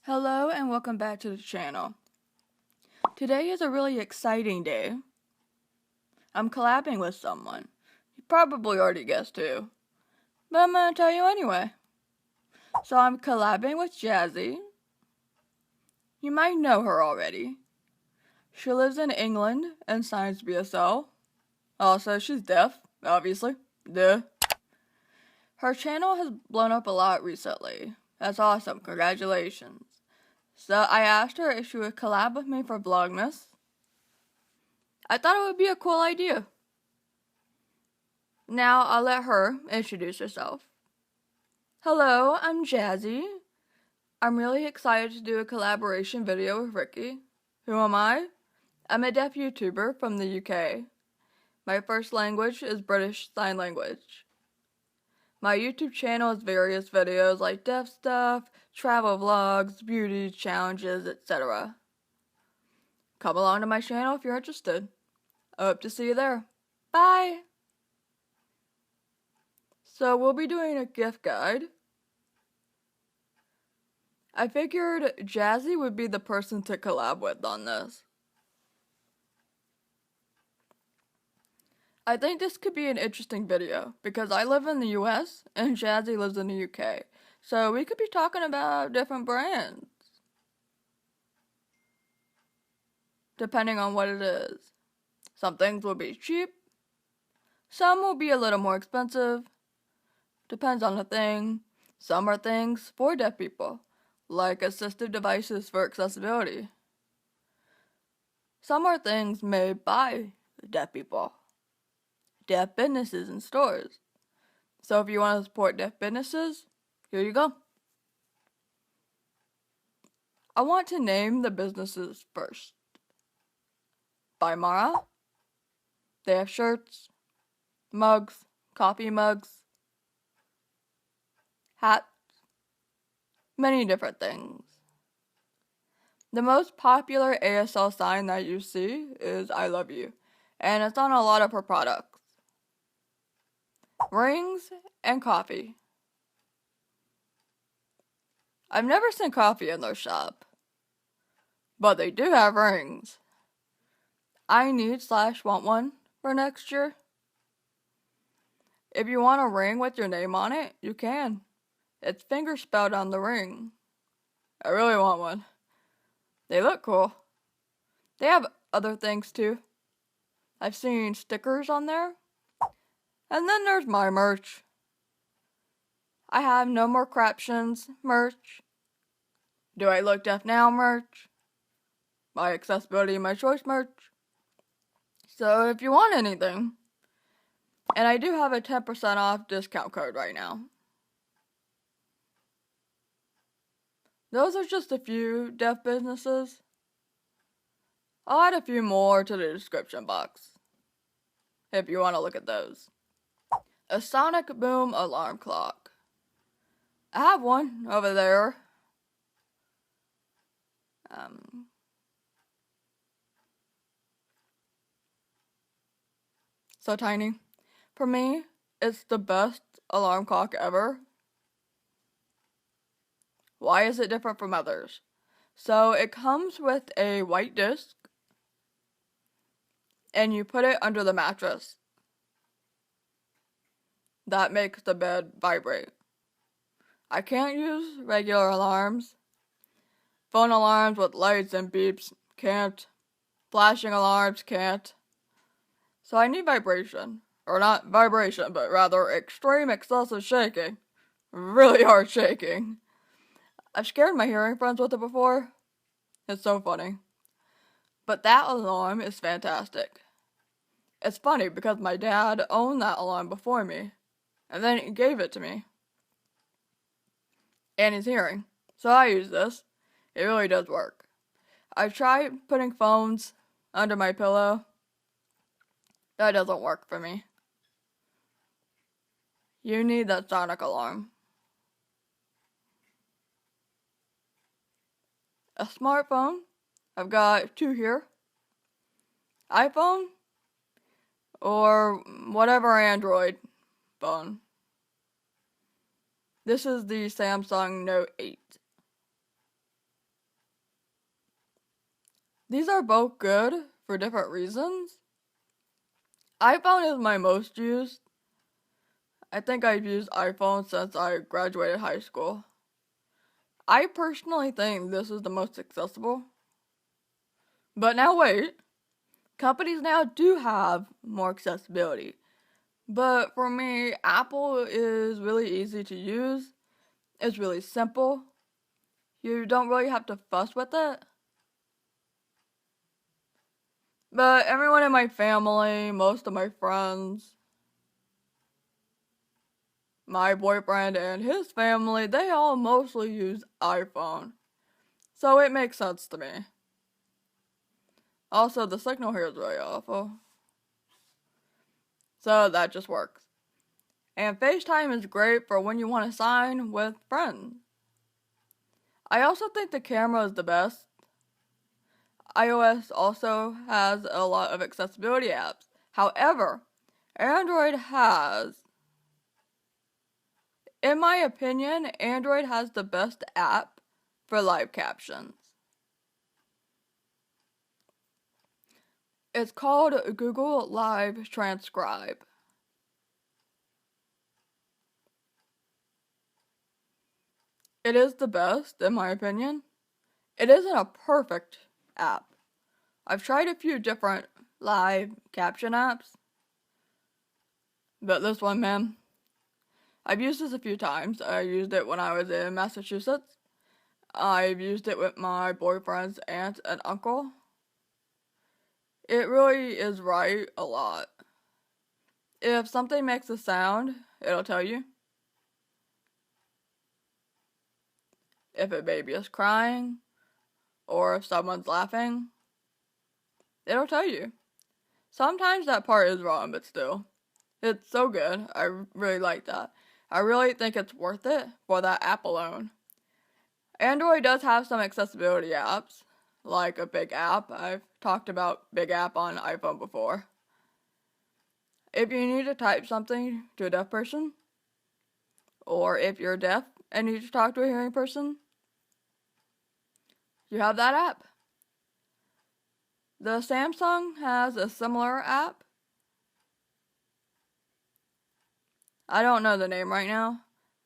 Hello and welcome back to the channel. Today is a really exciting day. I'm collabing with someone. You probably already guessed who, but I'm going to tell you anyway. So I'm collabing with Jazzy. You might know her already. She lives in England and signs BSL. Also, she's deaf, obviously. Duh. Her channel has blown up a lot recently. That's awesome, congratulations. So I asked her if she would collab with me for Vlogmas. I thought it would be a cool idea. Now I'll let her introduce herself. Hello, I'm Jazzy. I'm really excited to do a collaboration video with Rikki. Who am I? I'm a deaf YouTuber from the UK. My first language is British Sign Language. My YouTube channel has various videos like deaf stuff, travel vlogs, beauty challenges, etc. Come along to my channel if you're interested. I hope to see you there. Bye! So we'll be doing a gift guide. I figured Jazzy would be the person to collab with on this. I think this could be an interesting video because I live in the US and Jazzy lives in the UK. So we could be talking about different brands. Depending on what it is. Some things will be cheap. Some will be a little more expensive. Depends on the thing. Some are things for deaf people, like assistive devices for accessibility. Some are things made by deaf people, deaf businesses and stores. So if you want to support deaf businesses, here you go. I want to name the businesses first. By Mara. They have shirts, mugs, coffee mugs, hats, many different things. The most popular ASL sign that you see is I love you, and it's on a lot of her products. Rings and coffee. I've never seen coffee in their shop, but they do have rings. I need/want one for next year. If you want a ring with your name on it, you can. It's fingerspelled on the ring. I really want one. They look cool. They have other things too. I've seen stickers on there. And then there's my merch. I have No More Captions merch. Do I Look Deaf Now merch. My Accessibility My Choice merch. So if you want anything. And I do have a 10% off discount code right now. Those are just a few deaf businesses. I'll add a few more to the description box, if you want to look at those. A sonic boom alarm clock. I have one over there. So tiny. For me, it's the best alarm clock ever. Why is it different from others? So it comes with a white disc, and you put it under the mattress. That makes the bed vibrate. I can't use regular alarms. Phone alarms with lights and beeps can't. Flashing alarms can't. So I need vibration. Or not vibration, but rather extreme excessive shaking. Really hard shaking. I've scared my hearing friends with it before. It's so funny. But that alarm is fantastic. It's funny because my dad owned that alarm before me. And then he gave it to me. And he's hearing. So I use this. It really does work. I've tried putting phones under my pillow. That doesn't work for me. You need that sonic alarm. A smartphone. I've got two here. iPhone or whatever Android phone. This is the Samsung Note 8. These are both good for different reasons. iPhone is my most used. I think I've used iPhone since I graduated high school. I personally think this is the most accessible. But now wait, companies now do have more accessibility. But for me, Apple is really easy to use. It's really simple. You don't really have to fuss with it. But everyone in my family, most of my friends, my boyfriend and his family, they all mostly use iPhone. So it makes sense to me. Also, the signal here is really awful. So that just works. And FaceTime is great for when you want to sign with friends. I also think the camera is the best. iOS also has a lot of accessibility apps. However, Android has, in my opinion, Android has the best app for live captions. It's called Google Live Transcribe. It is the best, in my opinion. It isn't a perfect app. I've tried a few different live caption apps, but this one, man, I've used this a few times. I used it when I was in Massachusetts. I've used it with my boyfriend's aunt and uncle. It really is right a lot. If something makes a sound, it'll tell you. If a baby is crying, or if someone's laughing, it'll tell you. Sometimes that part is wrong, but still. It's so good. I really like that. I really think it's worth it for that app alone. Android does have some accessibility apps, like a Big App. I've talked about Big App on iPhone before. If you need to type something to a deaf person, or if you're deaf and need to talk to a hearing person, you have that app. The Samsung has a similar app. I don't know the name right now.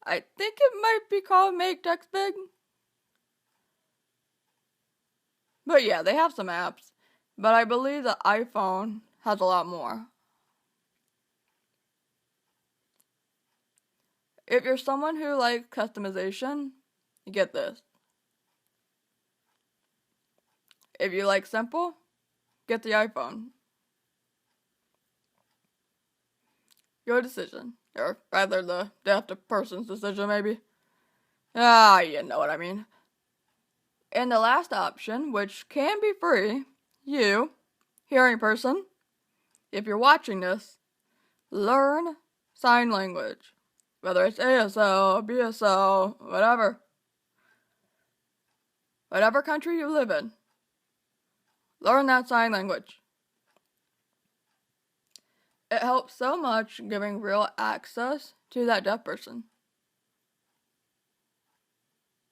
I think it might be called Make Text Big. But yeah, they have some apps. But I believe the iPhone has a lot more. If you're someone who likes customization, you get this. If you like simple, get the iPhone. Your decision. Or rather, the deaf person's decision, maybe. You know what I mean. And the last option, which can be free, you, hearing person, if you're watching this, learn sign language. Whether it's ASL, BSL, whatever. Whatever country you live in, learn that sign language. It helps so much giving real access to that deaf person.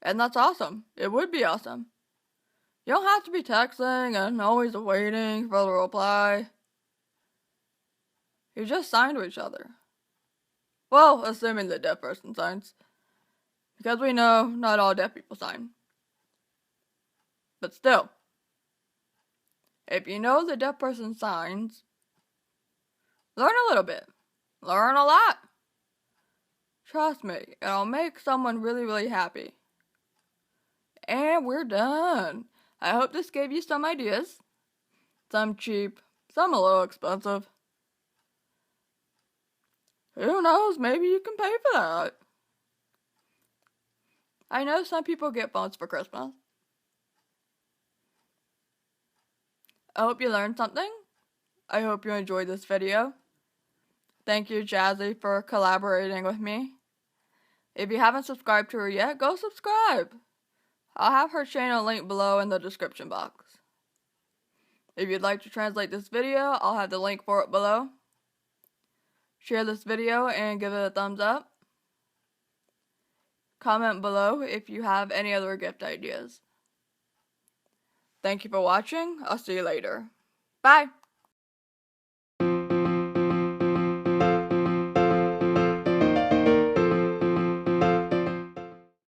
And that's awesome. It would be awesome. You don't have to be texting and always waiting for the reply. You just sign to each other. Well, assuming the deaf person signs. Because we know not all deaf people sign. But still, if you know the deaf person signs, learn a little bit. Learn a lot. Trust me, it'll make someone really, really happy. And we're done. I hope this gave you some ideas. Some cheap, some a little expensive. Who knows, maybe you can pay for that. I know some people get phones for Christmas. I hope you learned something. I hope you enjoyed this video. Thank you, Jazzy, for collaborating with me. If you haven't subscribed to her yet, go subscribe. I'll have her channel linked below in the description box. If you'd like to translate this video, I'll have the link for it below. Share this video and give it a thumbs up. Comment below if you have any other gift ideas. Thank you for watching. I'll see you later. Bye!